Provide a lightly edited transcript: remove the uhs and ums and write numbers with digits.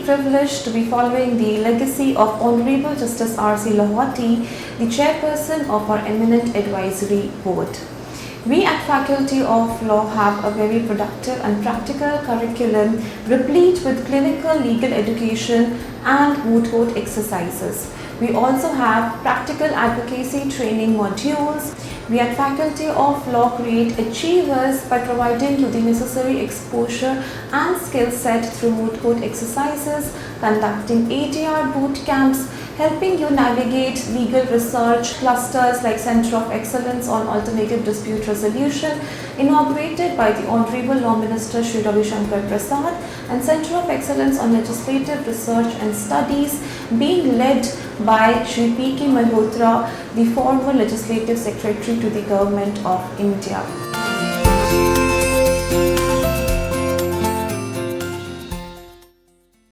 privileged to be following the legacy of Honorable Justice R.C. Lahoti, the chairperson of our eminent advisory board. We at Faculty of Law have a very productive and practical curriculum replete with clinical legal education and moot court exercises. We also have practical advocacy training modules. We at Faculty of Law create achievers by providing you the necessary exposure and skill set through moot court exercises, conducting ADR boot camps, helping you navigate legal research clusters like Center of Excellence on Alternative Dispute Resolution, inaugurated by the Honorable Law Minister Shri Ravi Shankar Prasad, and Center of Excellence on Legislative Research and Studies, being led by Shri P.K. Malhotra, the former Legislative Secretary to the Government of India.